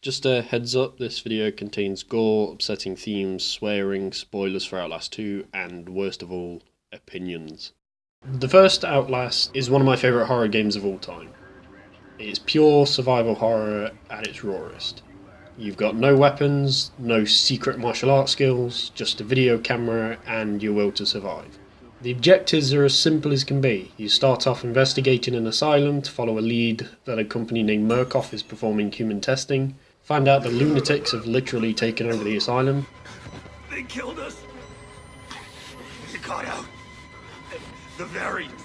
Just a heads up, this video contains gore, upsetting themes, swearing, spoilers for Outlast 2, and worst of all, opinions. The first Outlast is one of my favourite horror games of all time. It's pure survival horror at its rawest. You've got no weapons, no secret martial arts skills, just a video camera and your will to survive. The objectives are as simple as can be. You start off investigating an asylum to follow a lead that a company named Murkoff is performing human testing. Find out the lunatics have literally taken over the asylum. They killed us. They got out. The variants.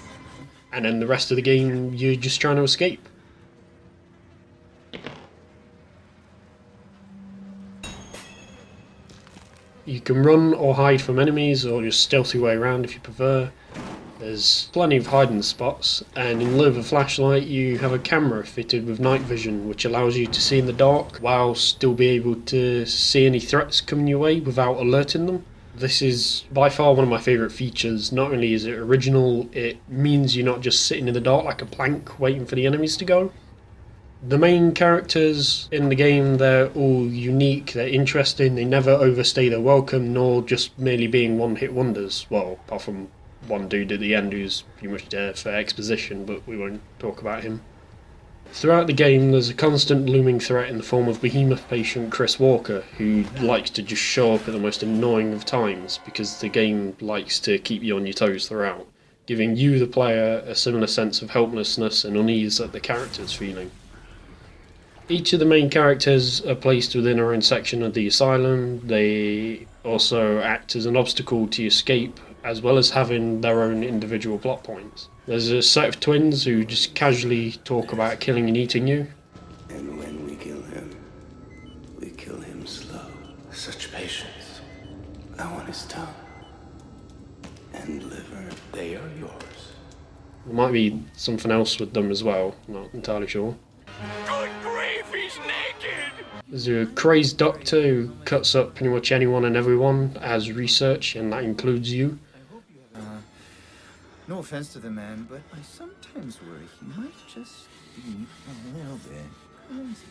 And then the rest of the game, you're just trying to escape. You can run or hide from enemies, or just stealth your way around if you prefer. There's plenty of hiding spots, and in lieu of a flashlight you have a camera fitted with night vision which allows you to see in the dark while still be able to see any threats coming your way without alerting them. This is by far one of my favourite features. Not only is it original, it means you're not just sitting in the dark like a plank waiting for the enemies to go. The main characters in the game, they're all unique, they're interesting, they never overstay their welcome, nor just merely being one-hit wonders. Well, apart from one dude at the end who's pretty much there for exposition, but we won't talk about him. Throughout the game there's a constant looming threat in the form of behemoth patient Chris Walker, who likes to just show up at the most annoying of times because the game likes to keep you on your toes throughout, giving you the player a similar sense of helplessness and unease that the character's feeling. Each of the main characters are placed within their own section of the asylum. They also act as an obstacle to escape, as well as having their own individual plot points. There's a set of twins who just casually talk about killing and eating you. And when we kill him slow. Such patience. I want his tongue and liver. They are yours. There might be something else with them as well, not entirely sure. Good grief, he's naked! There's a crazed doctor who cuts up pretty much anyone and everyone as research, and that includes you. No offense to the man, but I sometimes worry he might just be a little bit crazy.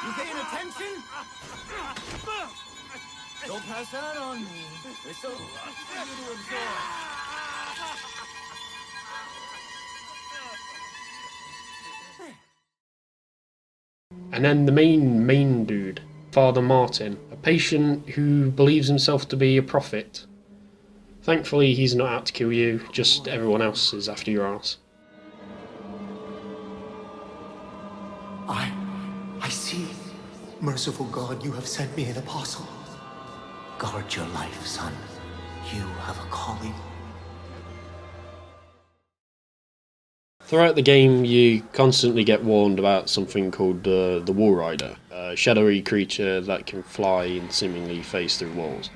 You paying attention? Don't pass out on me. There's so much for you to absorb. And then the main dude, Father Martin, a patient who believes himself to be a prophet. Thankfully he's not out to kill you, just everyone else is after your ass. I see. Merciful God, you have sent me an apostle. Guard your life, son. You have a calling. Throughout the game you constantly get warned about something called the Wall Rider, a shadowy creature that can fly and seemingly phase through walls.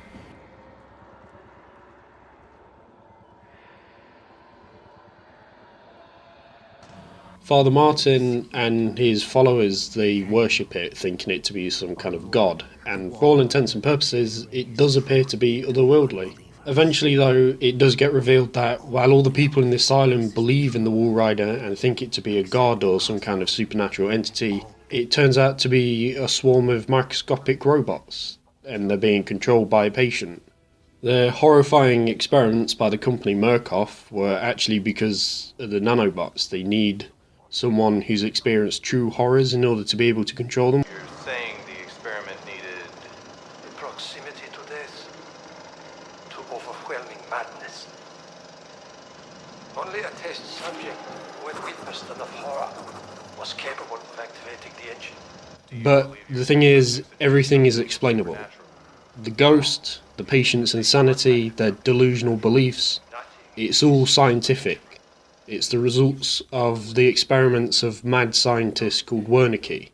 Father Martin and his followers, they worship it, thinking it to be some kind of god, and for all intents and purposes it does appear to be otherworldly. Eventually though, it does get revealed that while all the people in this asylum believe in the Wall Rider and think it to be a god or some kind of supernatural entity, it turns out to be a swarm of microscopic robots, and they're being controlled by a patient. The horrifying experiments by the company Murkoff were actually because of the nanobots. They need someone who's experienced true horrors in order to be able to control them. You're saying the experiment needed Proximity to death. To overwhelming madness. Only a test subject who had witnessed enough horror was capable of activating the engine. But the thing is, everything is explainable. The ghost, the patient's insanity, their delusional beliefs, it's all scientific. It's the results of the experiments of mad scientists called Wernicke.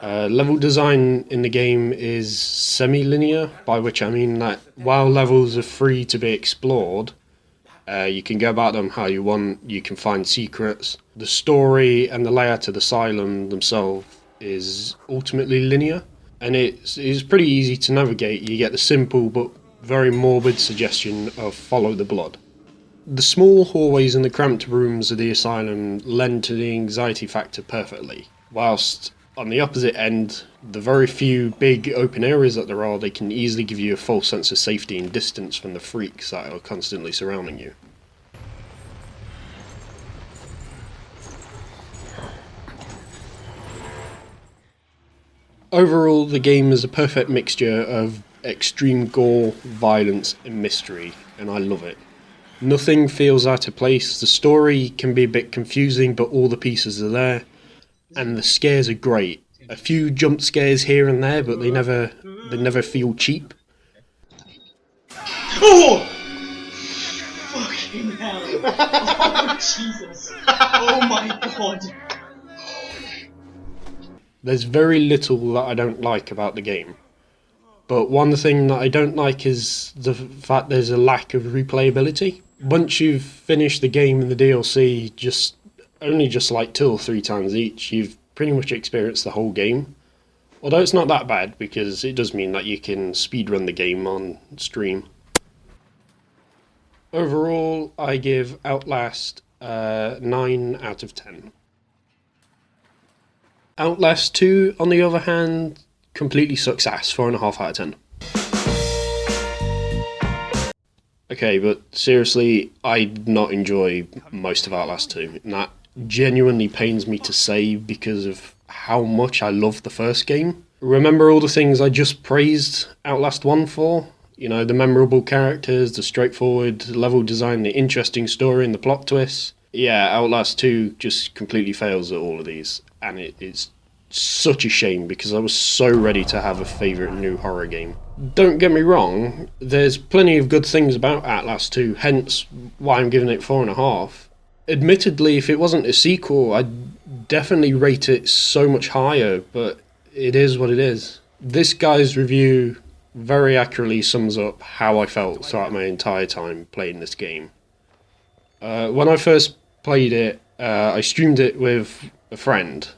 Level design in the game is semi-linear, by which I mean that while levels are free to be explored, you can go about them how you want, you can find secrets. The story and the layout of the asylum themselves is ultimately linear, and it's pretty easy to navigate. You get the simple but very morbid suggestion of follow the blood. The small hallways and the cramped rooms of the asylum lend to the anxiety factor perfectly, whilst on the opposite end, the very few big open areas that there are, they can easily give you a false sense of safety and distance from the freaks that are constantly surrounding you. Overall, the game is a perfect mixture of extreme gore, violence and mystery, and I love it. Nothing feels out of place, the story can be a bit confusing but all the pieces are there, and the scares are great. A few jump scares here and there, but they never feel cheap. Oh! Fucking hell! Oh, Jesus! Oh my god! There's very little that I don't like about the game. But one thing that I don't like is the fact there's a lack of replayability. Once you've finished the game and the DLC only like 2 or 3 times each, you've pretty much experienced the whole game. Although it's not that bad, because it does mean that you can speedrun the game on stream. Overall, I give Outlast 9 out of 10. Outlast 2, on the other hand, completely sucks ass, 4.5 out of 10. Okay, but seriously, I did not enjoy most of Outlast 2, and that genuinely pains me to say because of how much I loved the first game. Remember all the things I just praised Outlast 1 for? You know, the memorable characters, the straightforward level design, the interesting story and the plot twists. Yeah, Outlast 2 just completely fails at all of these, and it's such a shame because I was so ready to have a favourite new horror game. Don't get me wrong, there's plenty of good things about Outlast 2, hence why I'm giving it 4.5. Admittedly, if it wasn't a sequel, I'd definitely rate it so much higher, but it is what it is. This guy's review very accurately sums up how I felt throughout my entire time playing this game. When I first played it, I streamed it with a friend,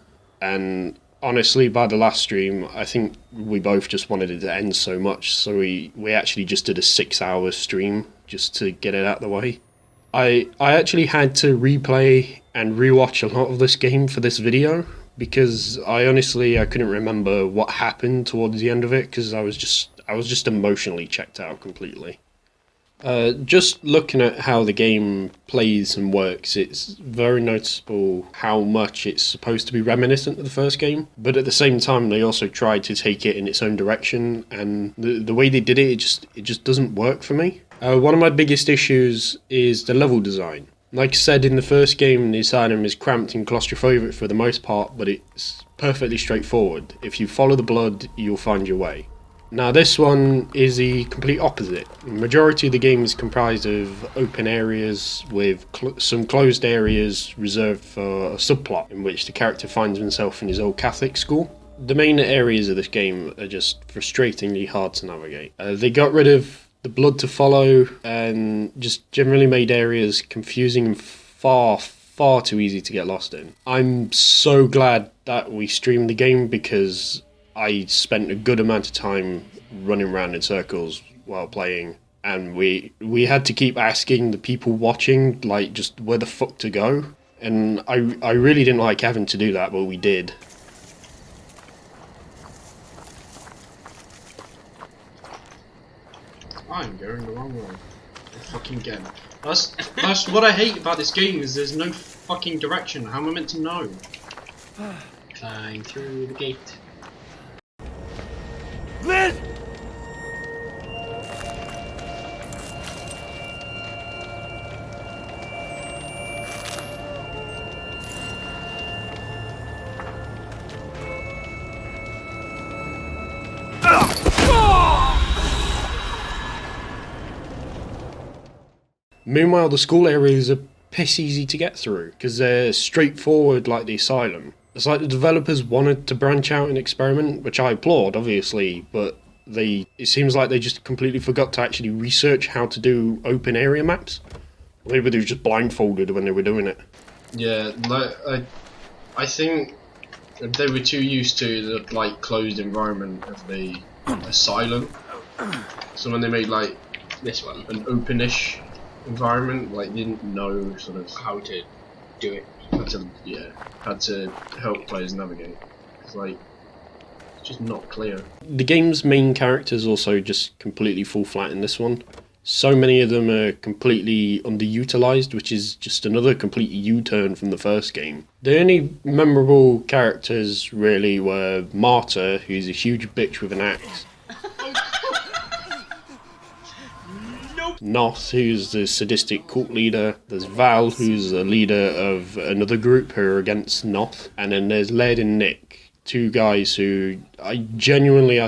and honestly, by the last stream, I think we both just wanted it to end so much, so we actually just did a 6-hour stream just to get it out of the way. I actually had to replay and rewatch a lot of this game for this video, because I couldn't remember what happened towards the end of it, because I was just emotionally checked out completely. Just looking at how the game plays and works, it's very noticeable how much it's supposed to be reminiscent of the first game, but at the same time they also tried to take it in its own direction, and the way they did it just doesn't work for me. One of my biggest issues is the level design. Like I said, in the first game, the asylum is cramped and claustrophobic for the most part, but it's perfectly straightforward. If you follow the blood, you'll find your way. Now this one is the complete opposite. The majority of the game is comprised of open areas with some closed areas reserved for a subplot in which the character finds himself in his old Catholic school. The main areas of this game are just frustratingly hard to navigate. They got rid of the blood to follow and just generally made areas confusing and far too easy to get lost in. I'm so glad that we streamed the game because I spent a good amount of time running around in circles while playing, and we had to keep asking the people watching, like, just where the fuck to go, and I really didn't like having to do that, but we did. I'm going the wrong way. Fucking again. That's what I hate about this game, is there's no fucking direction. How am I meant to know? Climb through the gate. Liz! Meanwhile, the school areas are piss easy to get through, because they're straightforward like the asylum. It's like the developers wanted to branch out and experiment, which I applaud, obviously, but it seems like they just completely forgot to actually research how to do open area maps. Maybe they were just blindfolded when they were doing it. Yeah, I think they were too used to the like closed environment of the asylum. So when they made like this one, an openish environment, like didn't know sort of how to do it. Had to help players navigate. It's like it's just not clear. The game's main characters also just completely fall flat in this one. So many of them are completely underutilized, which is just another complete U-turn from the first game. The only memorable characters really were Marta, who's a huge bitch with an axe. Noth, who's the sadistic cult leader. There's Val, who's the leader of another group who are against Noth. And then there's Led and Nick, two guys who I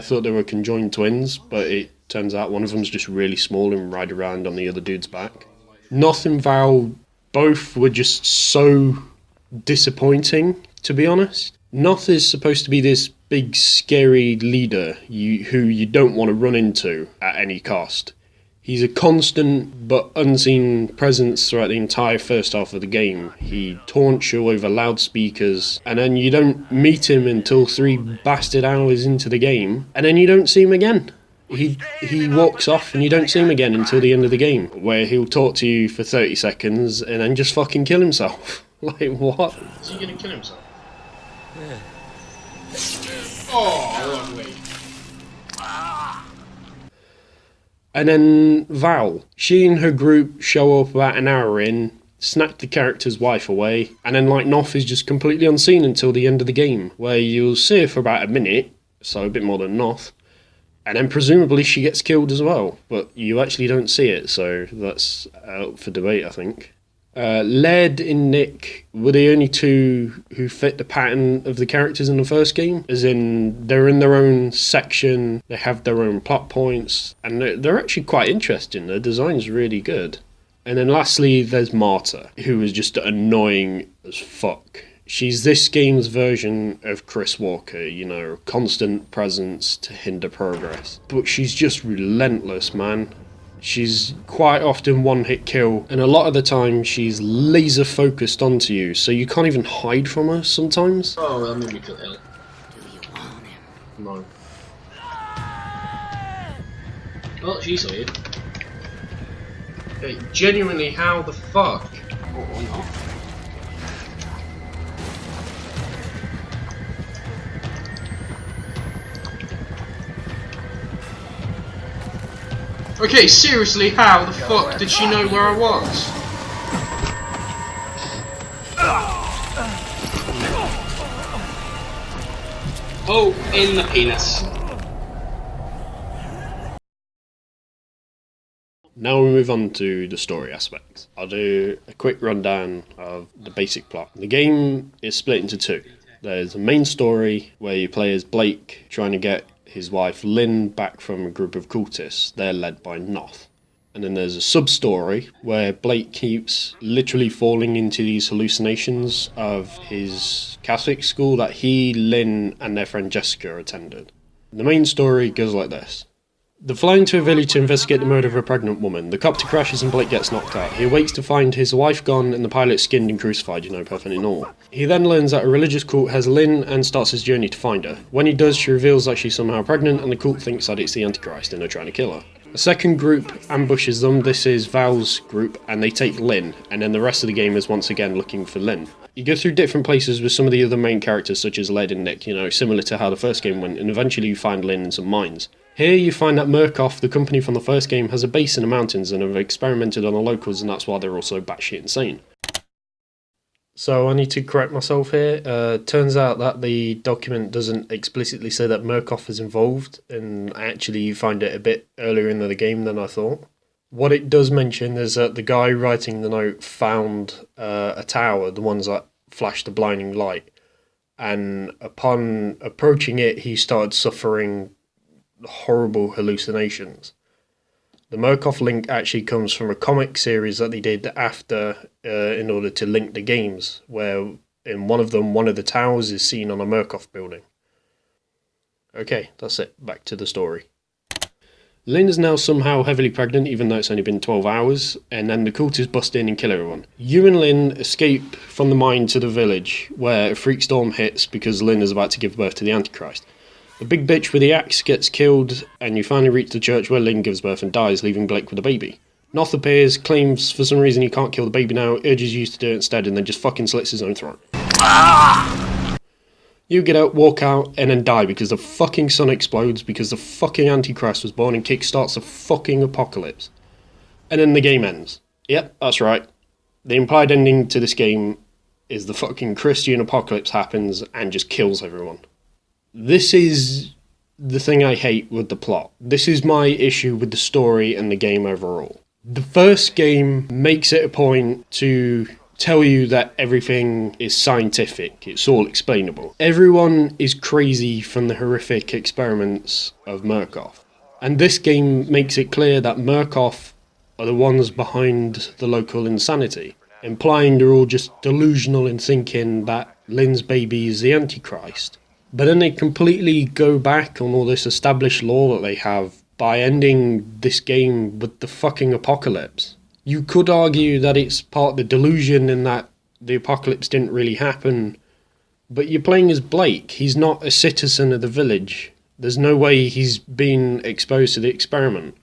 thought they were conjoined twins, but it turns out one of them's just really small and ride around on the other dude's back. Noth and Val both were just so disappointing, to be honest. Noth is supposed to be this big scary leader who you don't want to run into at any cost. He's a constant but unseen presence throughout the entire first half of the game. He taunts you over loudspeakers, and then you don't meet him until 3 bastard hours into the game, and then you don't see him again. He walks off and you don't see him again until the end of the game, where he'll talk to you for 30 seconds and then just fucking kill himself. Like, what? Is he gonna kill himself? Yeah. Oh, lovely. And then Val. She and her group show up about an hour in, snap the character's wife away, and then like Noth is just completely unseen until the end of the game, where you'll see her for about a minute, so a bit more than Noth, and then presumably she gets killed as well, but you actually don't see it, so that's out for debate, I think. Led and Nick were the only two who fit the pattern of the characters in the first game, as in they're in their own section, they have their own plot points, and they're actually quite interesting. Their design's really good. And then lastly, there's Marta, who is just annoying as fuck. She's this game's version of Chris Walker, you know, constant presence to hinder progress. But she's just relentless, man. She's quite often one-hit kill, and a lot of the time she's laser focused onto you, so you can't even hide from her sometimes. Oh, that made me feel ill. Do you want him? No. Oh, she saw you. Hey, genuinely, how the fuck? Oh, no. Okay, seriously, how the fuck did she know where I was? Oh, in the penis. Now we move on to the story aspects. I'll do a quick rundown of the basic plot. The game is split into two. There's a main story where you play as Blake trying to get his wife Lynn back from a group of cultists. They're led by Noth. And then there's a sub-story where Blake keeps literally falling into these hallucinations of his Catholic school that he, Lynn, and their friend Jessica attended. The main story goes like this. They're flying to a village to investigate the murder of a pregnant woman. The copter crashes and Blake gets knocked out. He awakes to find his wife gone and the pilot skinned and crucified, you know, perfectly normal. He then learns that a religious cult has Lynn and starts his journey to find her. When he does, she reveals that she's somehow pregnant and the cult thinks that it's the Antichrist and they're trying to kill her. A second group ambushes them. This is Val's group, and they take Lynn, and then the rest of the game is once again looking for Lynn. You go through different places with some of the other main characters such as Led and Nick, you know, similar to how the first game went, and eventually you find Lynn in some mines. Here you find that Murkoff, the company from the first game, has a base in the mountains and have experimented on the locals, and that's why they're also batshit insane. So I need to correct myself here. Turns out that the document doesn't explicitly say that Murkoff is involved, and actually you find it a bit earlier in the game than I thought. What it does mention is that the guy writing the note found a tower, the ones that flash the blinding light, and upon approaching it he started suffering horrible hallucinations. The Murkoff link actually comes from a comic series that they did after in order to link the games, where in one of them, one of the towers is seen on a Murkoff building. Okay, that's it. Back to the story. Lynn is now somehow heavily pregnant, even though it's only been 12 hours, and then the cultists bust in and kill everyone. You and Lynn escape from the mine to the village, where a freak storm hits because Lynn is about to give birth to the Antichrist. The big bitch with the axe gets killed, and you finally reach the church where Lynn gives birth and dies, leaving Blake with a baby. Noth appears, claims for some reason he can't kill the baby now, urges you to do it instead, and then just fucking slits his own throat. You get out, walk out, and then die because the fucking sun explodes because the fucking Antichrist was born and kickstarts the fucking apocalypse. And then the game ends. Yep, that's right. The implied ending to this game is the fucking Christian apocalypse happens and just kills everyone. This is the thing I hate with the plot. This is my issue with the story and the game overall. The first game makes it a point to tell you that everything is scientific, it's all explainable. Everyone is crazy from the horrific experiments of Murkoff. And this game makes it clear that Murkoff are the ones behind the local insanity, implying they're all just delusional in thinking that Lynn's baby is the Antichrist. But then they completely go back on all this established law that they have by ending this game with the fucking apocalypse. You could argue that it's part of the delusion in that the apocalypse didn't really happen, but you're playing as Blake. He's not a citizen of the village. There's no way he's been exposed to the experiment.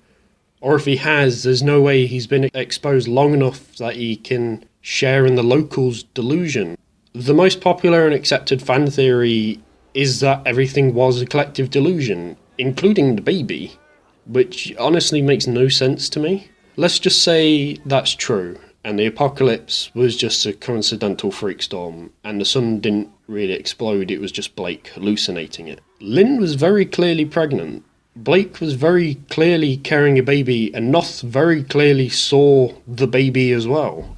Or if he has, there's no way he's been exposed long enough that he can share in the locals' delusion. The most popular and accepted fan theory is that everything was a collective delusion, including the baby, which honestly makes no sense to me. Let's just say that's true, and the apocalypse was just a coincidental freak storm, and the sun didn't really explode, it was just Blake hallucinating it. Lynn was very clearly pregnant. Blake was very clearly carrying a baby, and Noth very clearly saw the baby as well.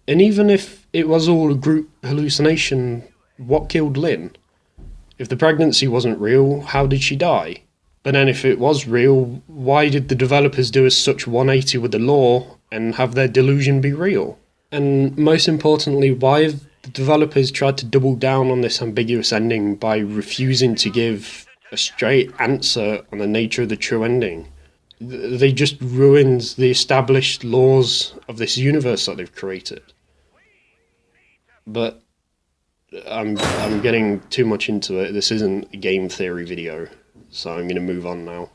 And even if it was all a group hallucination, what killed Lynn? If the pregnancy wasn't real, how did she die? But then if it was real, why did the developers do a such 180 with the law and have their delusion be real? And most importantly, why have the developers tried to double down on this ambiguous ending by refusing to give a straight answer on the nature of the true ending? They just ruined the established laws of this universe that they've created. But I'm getting too much into it. This isn't a game theory video, so I'm going to move on now.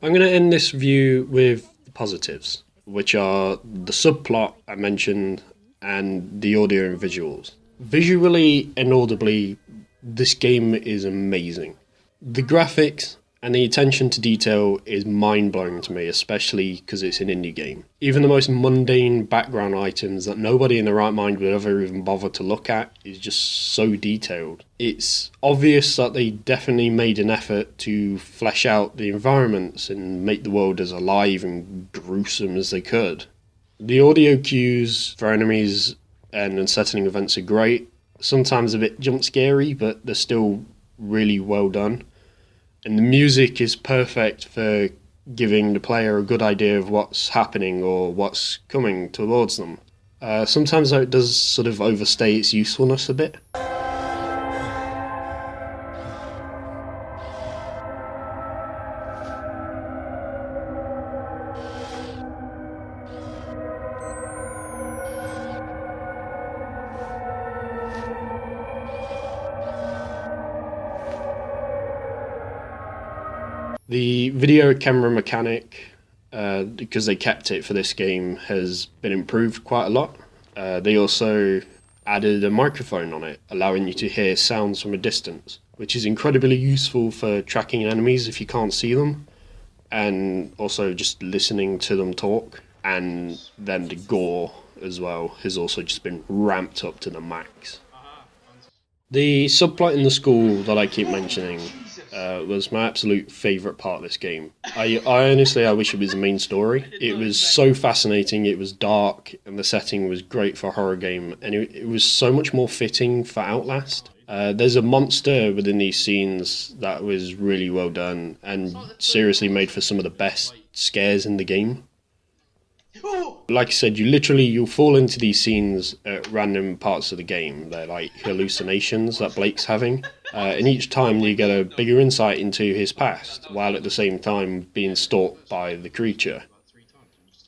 I'm going to end this review with the positives, which are the subplot I mentioned and the audio and visuals. Visually and audibly, this game is amazing. The graphics and the attention to detail is mind-blowing to me, especially because it's an indie game. Even the most mundane background items that nobody in their right mind would ever even bother to look at is just so detailed. It's obvious that they definitely made an effort to flesh out the environments and make the world as alive and gruesome as they could. The audio cues for enemies and unsettling events are great. Sometimes a bit jump scary, but they're still really well done. And the music is perfect for giving the player a good idea of what's happening or what's coming towards them. Sometimes though it does sort of overstay its usefulness a bit. The video camera mechanic, because they kept it for this game, has been improved quite a lot. They also added a microphone on it, allowing you to hear sounds from a distance, which is incredibly useful for tracking enemies if you can't see them, and also just listening to them talk. And then the gore as well has also just been ramped up to the max. The subplot in the school that I keep mentioning was my absolute favourite part of this game. I honestly wish it was the main story. It was so fascinating, it was dark, and the setting was great for a horror game, and it was so much more fitting for Outlast. There's a monster within these scenes that was really well done, and seriously made for some of the best scares in the game. Like I said, you'll fall into these scenes at random parts of the game. They're like hallucinations that Blake's having. And each time you get a bigger insight into his past, while at the same time being stalked by the creature.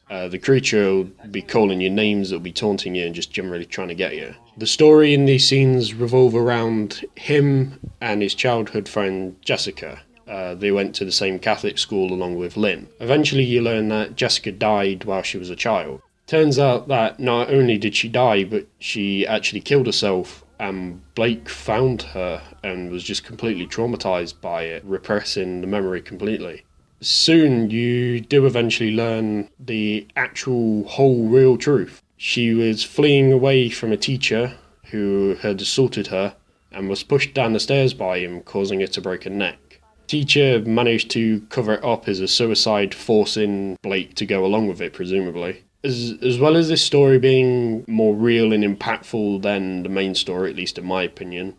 The creature will be calling you names, it'll be taunting you and just generally trying to get you. The story in these scenes revolve around him and his childhood friend Jessica. They went to the same Catholic school along with Lynn. Eventually you learn that Jessica died while she was a child. Turns out that not only did she die, but she actually killed herself, and Blake found her and was just completely traumatized by it, repressing the memory completely. Soon you do eventually learn the actual whole real truth. She was fleeing away from a teacher who had assaulted her and was pushed down the stairs by him, causing her to break her neck. Teacher managed to cover it up as a suicide, forcing Blake to go along with it, presumably. As well as this story being more real and impactful than the main story, at least in my opinion,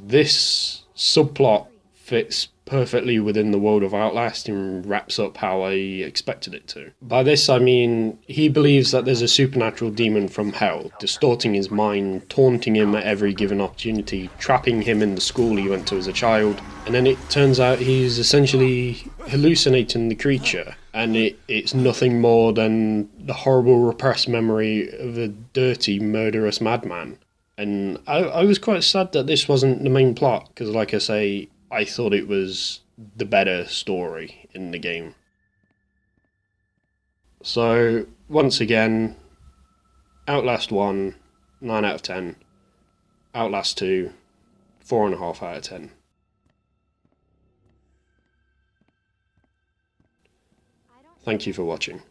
this subplot fits perfectly within the world of Outlast and wraps up how I expected it to. By this I mean, he believes that there's a supernatural demon from hell, distorting his mind, taunting him at every given opportunity, trapping him in the school he went to as a child, and then it turns out he's essentially hallucinating the creature, and it's nothing more than the horrible repressed memory of a dirty, murderous madman. And I was quite sad that this wasn't the main plot, because like I say, I thought it was the better story in the game. So, once again, Outlast 1, 9 out of 10. Outlast 2, 4.5 out of 10. Thank you for watching.